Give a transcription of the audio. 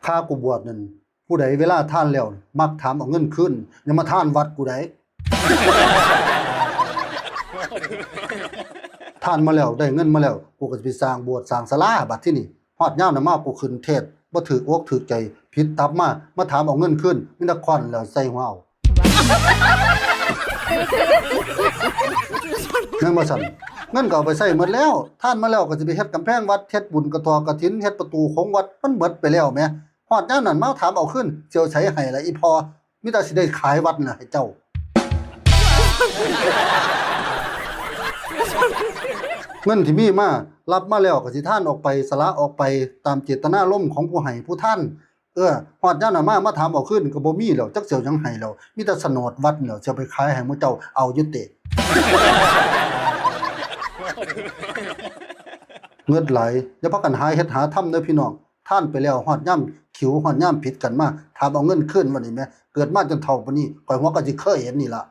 ข้ากูบวชนั่นผู้ใดเวลาท่านแล้วมักถามเอาเงินคืนอย่ามาท่านวัดกูได้ ท่านมาแล้วได้เงินมาแล้วกูก็จะไปสร้างโบสถ์สร้างศาลาบัดที่นี่ฮอดยามน่ะมากูขึ้นเทศน์บ่ถืออกถือใจผิดตับมาถามเอาเงินคืนมีแต่ควันแล้วใส่หัวเอาแม่นบ่ซั่นเงินก็เอาไปใช้หมดแล้วท่านมาแล้วก็สิไปเฮ็ดกำแพงวัดเฮ็ดบุญกระทอกฐินเฮ็ดประตูของวัดมันหมดไปแล้วแหมฮอดยามนั้นมาถามเอาคืนสิเอาไสให้ล่ะอีพ่อมีแต่สิได้ขายวัดน่ะให้เจ้า เงินที่มีมารับมาแล้วก็สิท่านออกไปสละออกไปตามเจตนารมณ์ของผู้ให้ผู้ท่านฮอดยามนั้นมาถามเอาคืนก็บ่มีแล้วจักสิเอาหยังให้แล้วมีแต่โฉนดวัดแล้วสิเอาไปขายให้หมู่เจ้าเอาอยู่เตะ เงินไหลอย่าพากันหาเฮ็ดหาทำเด้อพี่น้องท่านไปแล้วฮอดยามขิวฮอดยามผิดกันมาถามเอาเงินคืนวันนี้แม่เกิดมาจนเฒ่าปานนี้ข้อยหัวก็สิเคยเห็นนี่ล่ะ